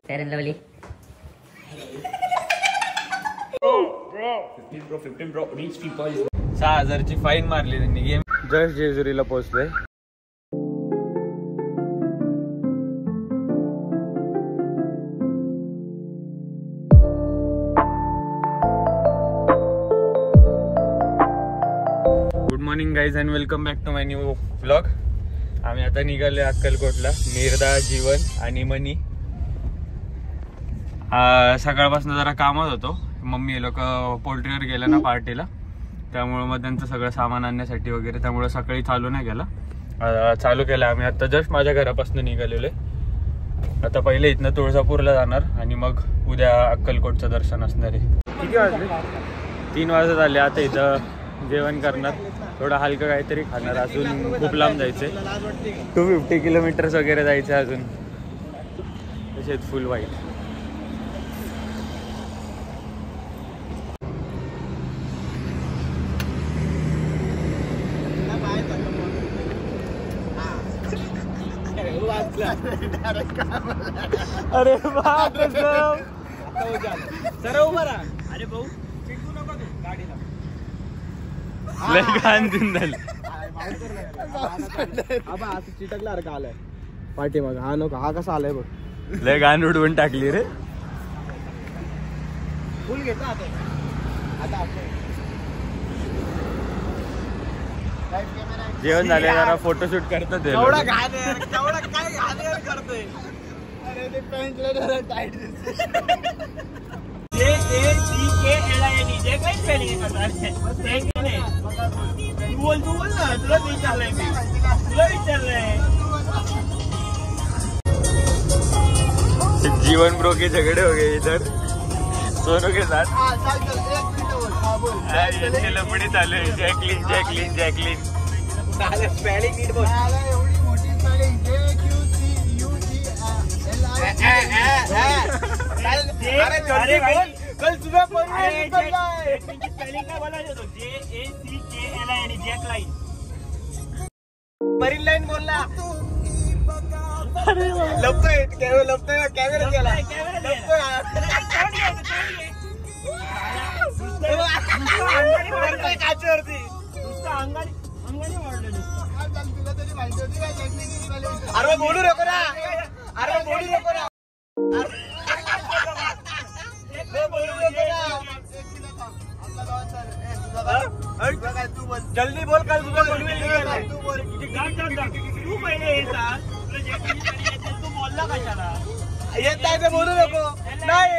Fair and Lovely. 6,000ची fine मारली त्यांनी. गेम जस्ट जेजुरीला पोहोचलोय. Good morning guys and welcome back to my new vlog. आम्ही आता निघाले अक्कलकोटला. निर्दा, जीवन आणि मनी. सकाळपासून जरा कामात होतो. मम्मी लोक पोल्ट्रीवर गेलं ना पार्टीला, त्यामुळे मग त्यांचं सगळं सामान आणण्यासाठी वगैरे, त्यामुळे सकाळी चालू नाही केला. चालू केलं आम्ही आता जस्ट माझ्या घरापासून निघालेलो आहे. आता पहिले इथनं तुळजापूरला जाणार आणि मग उद्या अक्कलकोटचं दर्शन असणार आहे. किती वाजले? 3 वाजत आले. आता इथं जेवण करणार, थोडं हलकं काहीतरी खाणार. अजून खूप लांब जायचंय, 250 किलोमीटर्स वगैरे जायचं अजून. तसेच फुल वाईट. अरे बाप रे सर उभा राहा. अरे भाऊ चिंटू नको तू गाडीला. लय घाण दिन झालं. आबा आता चिटकला अरे का आलाय पाठी मग. हा नको, हा कसा आलाय बघ. लय घाण उडवून टाकली रे. फुल घेता आता जेवण झाले, जरा फोटोशूट करतात. एवढा घाण एवढा काय घाण करतोय. अरे ते पॅन्ट टाईट जीवन ब्रो के झगड़े हो गए इधर सोनू के साथ. लपडी चालू आहे. Jacqueline Jacqueline Jacqueline. स्पेलिंग नीट बोल. एवढी मोठी स्पेलिंग अरे बोल. कल तुझा स्पेलिंग काय बोलायचं होतं? JACKLIN जॅकलाइन. मरीन लाईन बोलला. लपतोय कॅमेरा केला. काचेवरती अरे बोलू नको ना. अरे बोलू नको ना. जल्दी बोल. कल तुझा तू पहिले तू बोलला कशाला? येत नाही ते बोलू नको. नाही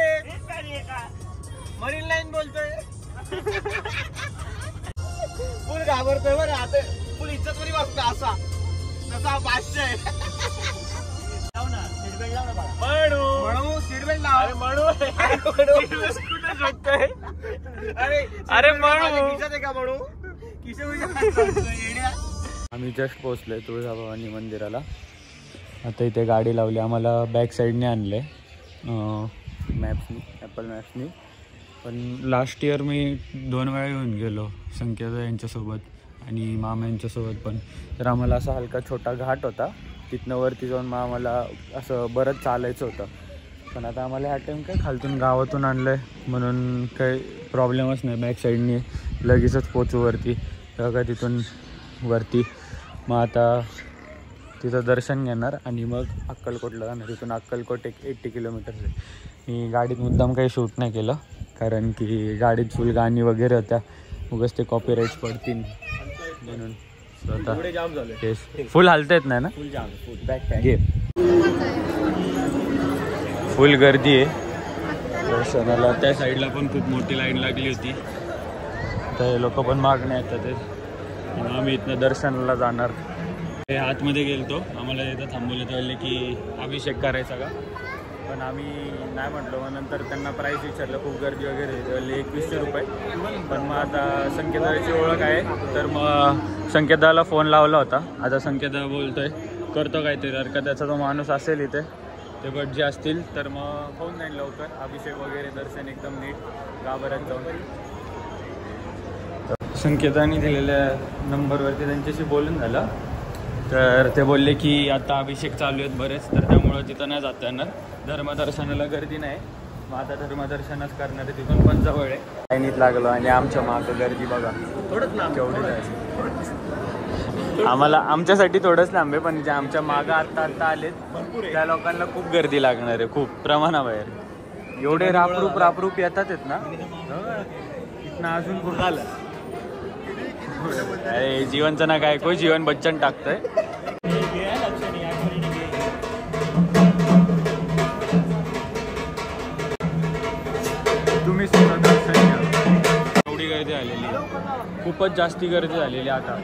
मरीन लाईन बोलतोय. फुल घाबरतोय बरं. आता फुल इज्जत तरी बसतो असा तसा पाचशे. म्हणू सीटबेल्ट लाव. अरे म्हणू खिशात आहे का? म्हणू आम्ही जस्ट पोहोचलोय तुळजाभवानी मंदिराला. आता इथे गाडी लावली. आम्हाला बॅक साईडने आणले मॅप्सनी, ॲपल मॅप्सनी. पण लास्ट इयर मी 2 वेळा येऊन गेलो संकेता यांच्यासोबत आणि मामा यांच्यासोबत पण. तर आम्हाला असा हलका छोटा घाट होता, तिथनं वरती जाऊन मग आम्हाला असं बरंच चालायचं होतं. पण आता आम्हाला ह्या टाईम काय खालतून गावातून आणलं आहे म्हणून काही प्रॉब्लेमच नाही. बॅक साईडने लगेचच पोचू वरती. तेव्हा काय तिथून वरती मग आता तिथं दर्शन घेणार आणि मग अक्कलकोटला जाणार. तिथून अक्कलकोट एक 80 किलोमीटर्स आहे. मी गाडीत मुद्दाम काही शूट नाही केलं कारण की गाडीत फुल गाणी वगैरे होत्या, उगाच ते कॉपीराईट्स पडतील म्हणून. स्वतः फुल हालता येत नाही ना. फुल जाम. घे. फुल गर्दी आहे दर्शनाला. त्या साईडला पण खूप मोठी लाईन लागली होती. ते लोक पण मागणे येतात ते. आम्ही इथनं दर्शनाला जाणार. ते आतमध्ये गेलतो, आम्हाला इथं थांबवले तर की अभिषेक करायचा का, पण आम्ही नाही म्हटलो. मग नंतर त्यांना प्राईस विचारलं, खूप गर्दी वगैरे. 2100 रुपये. पण मग आता संकेताची ओळख आहे तर मग संकेताला फोन लावला होता. आता संकेता बोलतोय करतो काहीतरी. जर का त्याचा तो माणूस असेल इथे ते बट जे असतील तर मग होऊन जाईल लवकर. अभिषेक वगैरे दर्शन एकदम नीट गाभाऱ्यात जाऊन. संकेताने दिलेल्या नंबरवरती त्यांच्याशी बोलून झालं. तर ते बोलले की आता अभिषेक चालू आहेत बरेच, तर त्यामुळं तिथं नाही जाता येणार. धर्मदर्शनाला गर्दी नाही, मग आता धर्मदर्शनच करणार आहे. तिथून पण जवळ आहे. लाईनीत लागलो आणि आमच्या मागं गर्दी बघा थोडंच ना केवढी जायची. आम्हाला आमच्यासाठी थोडंच लांब आहे, पण जे आमच्या मागं आत्ता आलेत त्या लोकांना खूप गर्दी लागणार आहे, खूप प्रमाणाबाहेर. एवढे रापरूप येतात ना इथनं अजून खूप झालं. अरे जीवनचं ना काय कोण जीवन बच्चन टाकतंय. तुम्ही सुद्धा दर्शन घ्या. एवढी गर्दी आलेली, खूपच जास्ती गर्दी झालेली. आता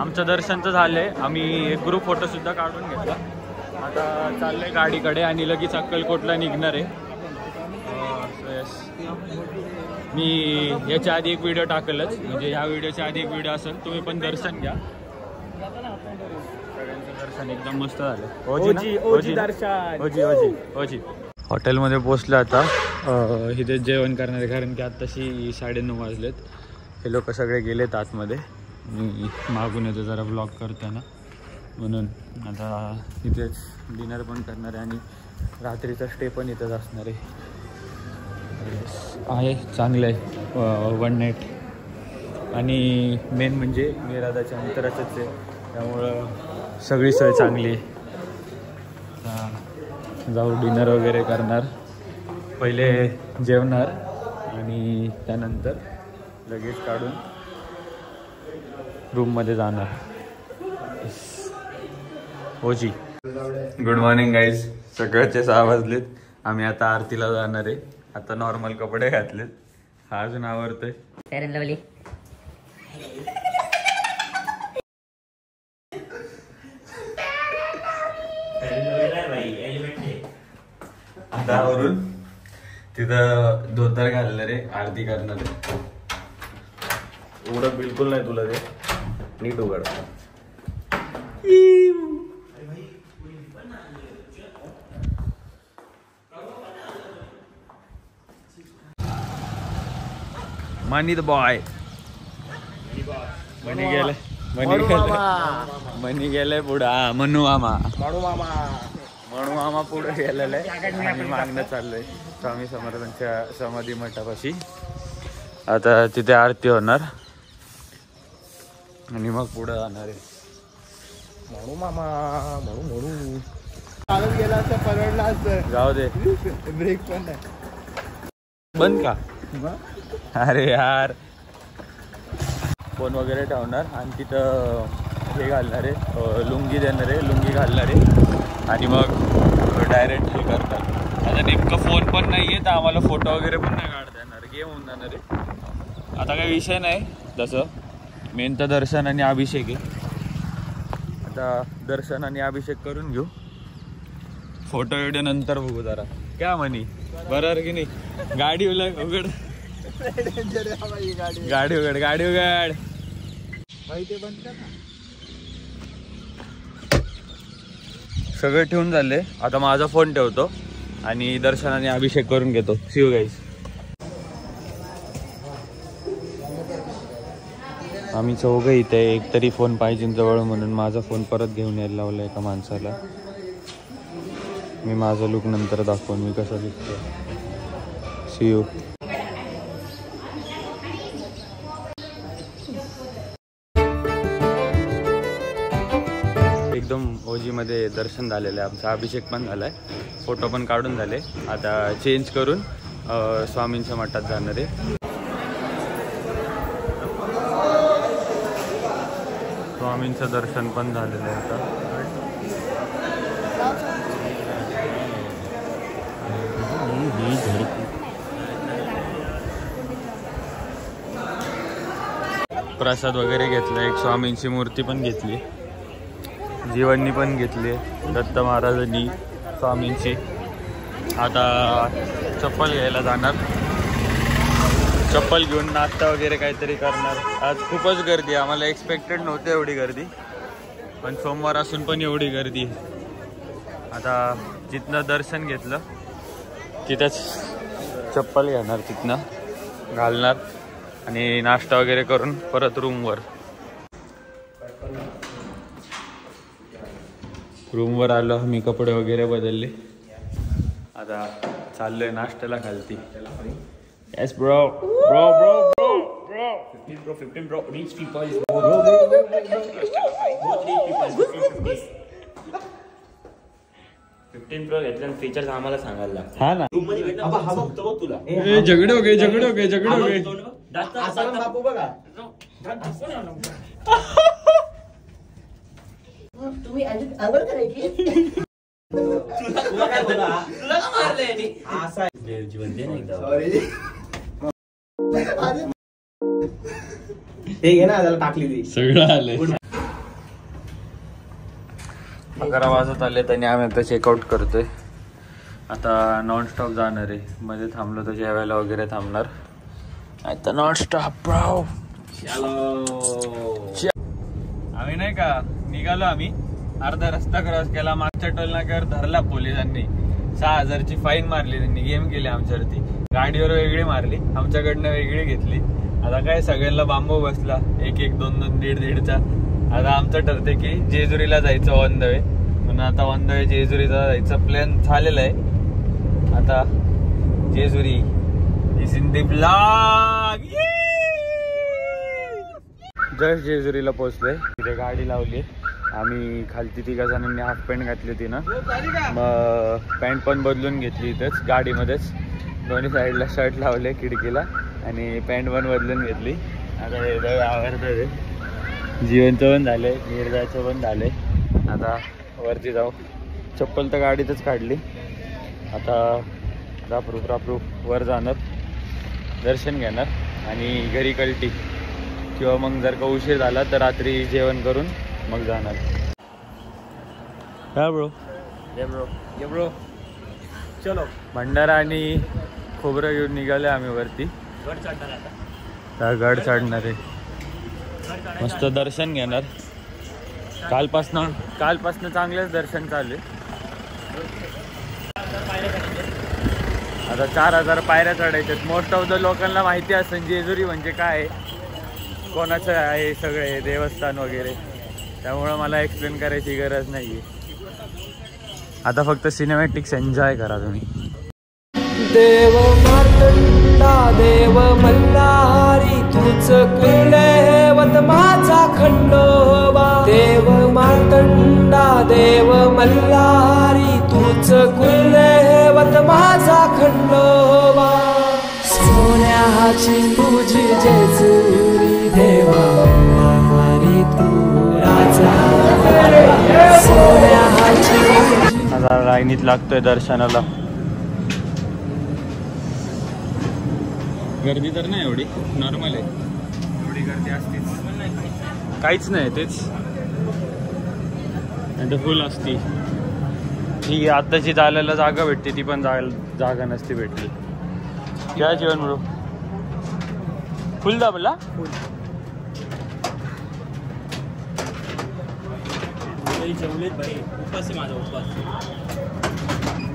आमचं दर्शन तर झालंय, आम्ही एक ग्रुप फोटो सुद्धा काढून घेतला. आता चाललंय गाडीकडे आणि लगेच अक्कलकोटला निघणार आहे. मी याच्या आधी एक व्हिडिओ टाकलच, म्हणजे ह्या व्हिडिओच्या आधी एक व्हिडिओ असेल, तुम्ही पण दर्शन घ्या. सगळ्यांचं दर्शन एकदम मस्त झालं. ओजी दर्शन, ओजी. हॉटेलमध्ये पोचलं आता. इथे जेवण करणार आहे, कारण की आत्ताशी 9:30 वाजलेत. हे लोक सगळे गेलेत आतमध्ये. मी मागून येतो जरा ब्लॉग करताना, म्हणून आता इथेच डिनर पण करणार आहे आणि रात्रीचा स्टे पण इथंच असणार आहे. चांगलं आहे 1 नाईट. आणि मेन म्हणजे मिरादाच्या अंतराचंच आहे, त्यामुळं सगळी सोय चांगली आहे. जाऊ डिनर वगैरे करणार, पहिले जेवणार आणि त्यानंतर लगेच काढून रूममध्ये जाणार. ओजी. Good morning guys. सकाळचे 6 वाजलेत. आम्ही आता आरतीला जाणार आहे. आता नॉर्मल कपडे घातलेत. हा अजून आवडतोय. Fair and Lovely. आता आवरून तिथं धोतर घालणार आहे, आरती करणार आहे. एवढं बिलकुल नाही तुला ते नीट उघड. मनी द बॉय. मनी गेलाय पुढं. मनू मामा पुढे गेलेला आहे आणि मागणं चाललंय स्वामी समर्थांच्या समाधी मठापाशी. आता तिथे आरती होणार आणि मग पुढे जाणार आहे. म्हणू मामा म्हणू चालत गेला असता परवडला असतं. जाऊ दे, ब्रेक पण नाही. बंद का? अरे यार. फोन वगैरे ठेवणार आणि तिथं हे घालणार आहे, लुंगी देणार आहे, लुंगी घालणार आहे आणि मग डायरेक्ट हे करणार. आता नेमकं फोन पण नाही आहे, तर आम्हाला फोटो वगैरे पण नाही काढता येणार, गेम होऊन जाणार आहे. आता काही विषय नाही तसं, मेन तर दर्शन आणि अभिषेक आहे. आता दर्शन आणि अभिषेक करून घेऊ, फोटो व्हिडिओ नंतर बघू जरा. क्या म्हणी बरोबर की नाही? गाडी उघड, गाडी उघड. सगळं ठेवून झाले. आता माझा फोन ठेवतो आणि दर्शन आणि अभिषेक करून घेतो. See you guys. आम्ही चौघं इथे, एक तरी फोन पाहिजे जवळ, म्हणून माझा फोन परत घेऊन यायला लावला एका माणसाला. मी माझा लुक नंतर दाखवून मी कसा दिसतो. See you. एकदम ओजीमध्ये दर्शन झालेलं आहे. आमचा अभिषेक पण झाला आहे, फोटो पण काढून झाले. आता चेंज करून स्वामींच्या मठात जाणार आहे. स्वामींचं दर्शन पण झालेलं आहे. आता प्रसाद वगैरे घेतला, एक स्वामींची मूर्ती पण घेतली, जीवननी पण घेतली, दत्त महाराजांनी स्वामींची. आता चप्पल घ्यायला जाणार, चप्पल घेऊन नाश्ता वगैरे काहीतरी करणार. आज खूपच गर्दी, आम्हाला एक्सपेक्टेड नव्हतं एवढी गर्दी, पण सोमवार असून पण एवढी गर्दी. आता जिथनं दर्शन घेतलं तिथंच चप्पल घेणार, तिथनं घालणार आणि नाश्ता वगैरे करून परत रूमवर. रूमवर आलो, मी कपडे वगैरे बदलले, आता चाललोय नाश्त्याला खालती. Yes bro bro bro bro bro 15 bro rich people pro घेतल्या फीचर्स आम्हाला सांगायला लागतात. हा ना. रूम मध्ये भेटणार हा बघतो बघ तुला. झगडे हो गए झगडे हो गए झगडे हो गए. बापू बघा तुम्ही अंघोळ करायची. तुला काय बोला तुला का मारलंय यांनी? असा आहे. जीवन दे ना एकदा. हे घे ना त्याला टाकली ती सगळं आलंय. 11 वाजत आले आणि आम्ही आता चेकआउट करतोय. आता नॉनस्टॉप जाणार आहे, मध्ये थांबलो तर जेवायला वगैरे थांबणार. आता नॉनस्टॉप ब्रो. आम्ही नाही का निघालो, आम्ही अर्धा रस्ता क्रॉस केला, मागच्या टोल नाक्यावर धरला पोलिसांनी. 6,000ची फाईन मारली त्यांनी, गेम केली आमच्यावरती. गाडीवर वेगळी मारली, आमच्याकडनं वेगळी घेतली. आता काय सगळ्यांना बांबू बसला, 1-1, 2-2, 1.5-1.5चा. आता आमचं ठरते की जेजुरीला जायचं ऑन द वे, म्हणून आता ऑन द वे जेजुरीला जायचं प्लॅन झालेला आहे. आता Jejuri is in the blog. Just जेजुरीला पोहोचलोय, तिथे गाडी लावली. आम्ही खालती 3 जणांनी हाफ पॅन्ट घातली होती ना, मग पॅन्ट पण बदलून घेतली इथंच गाडीमध्येच. दोन्ही साईडला शर्ट लावले खिडकीला आणि पॅन्ट पण बदलून घेतली. आता हे आवडतं, जीवनचं पण झालंय, निर्जाचं पण झालंय. आता वरती जाऊ, चप्पल तर गाडीतच काढली. आता रापरूप वर जाणार, दर्शन घेणार आणि घरी कल्टी, किंवा मग जर का उशीर झाला तर रात्री जेवण करून मग जाणार. हा ब्रो, ये ब्रो ये ब्रो. चलो, भंडारा आणि खोबरं घेऊन निघाले आम्ही वरती. गड चढणार आता. त्या गड चढणार आहे, मस्त दर्शन घेणार. कालपासनं चांगलेच दर्शन चालू आहे. आता 4,000 पायऱ्या चढायच्यात. मोस्ट ऑफ द लोकांना माहिती असेल जेजुरी म्हणजे काय आहे, कोणाचं आहे सगळे देवस्थान वगैरे, त्यामुळं मला एक्सप्लेन करायची गरज नाही आहे. आता फक्त सिनेमॅटिक्स एन्जॉय करा तुम्ही. देव मार्तंडा देव मल्हारी तूच कुलदैवत माझा खंडोबा. देव मार्तंडा देव मल्हारी तूच कुलदैवत माझा खंडोबा. सोन्याची तुझी जेजुरी देवा मल्हारी तू राजा. सोन्याची आता लाईनीत लागतोय दर्शनाला. गर्दी तर नाही एवढी, नॉर्मल आहे. एवढी गर्दी असतीच, काहीच नाही तेच, आणि फुल असती. ठीक आहे, आत्ताची चालायला जागा भेटते, ती पण जागा नसती भेटली. काय जेवण ब्रो? फुल दाबला जेवलेत भाई, उपास आहे माझा, उपास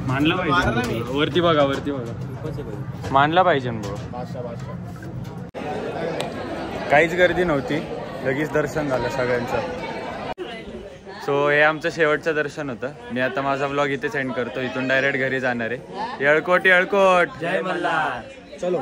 मानला पाहिजे. वरती बघा, वरती बघा, उपास आहे भाई. मानला पाहिजे ब्रो. काहीच गर्दी नव्हती, लगेच दर्शन झालं सगळ्यांचं. सो हे आमचं शेवटचं दर्शन होतं. मी आता माझा ब्लॉग इथे सेंड करतो. इथून डायरेक्ट घरी जाणार आहे. येळकोट येळकोट. जय मल्हार. चलो.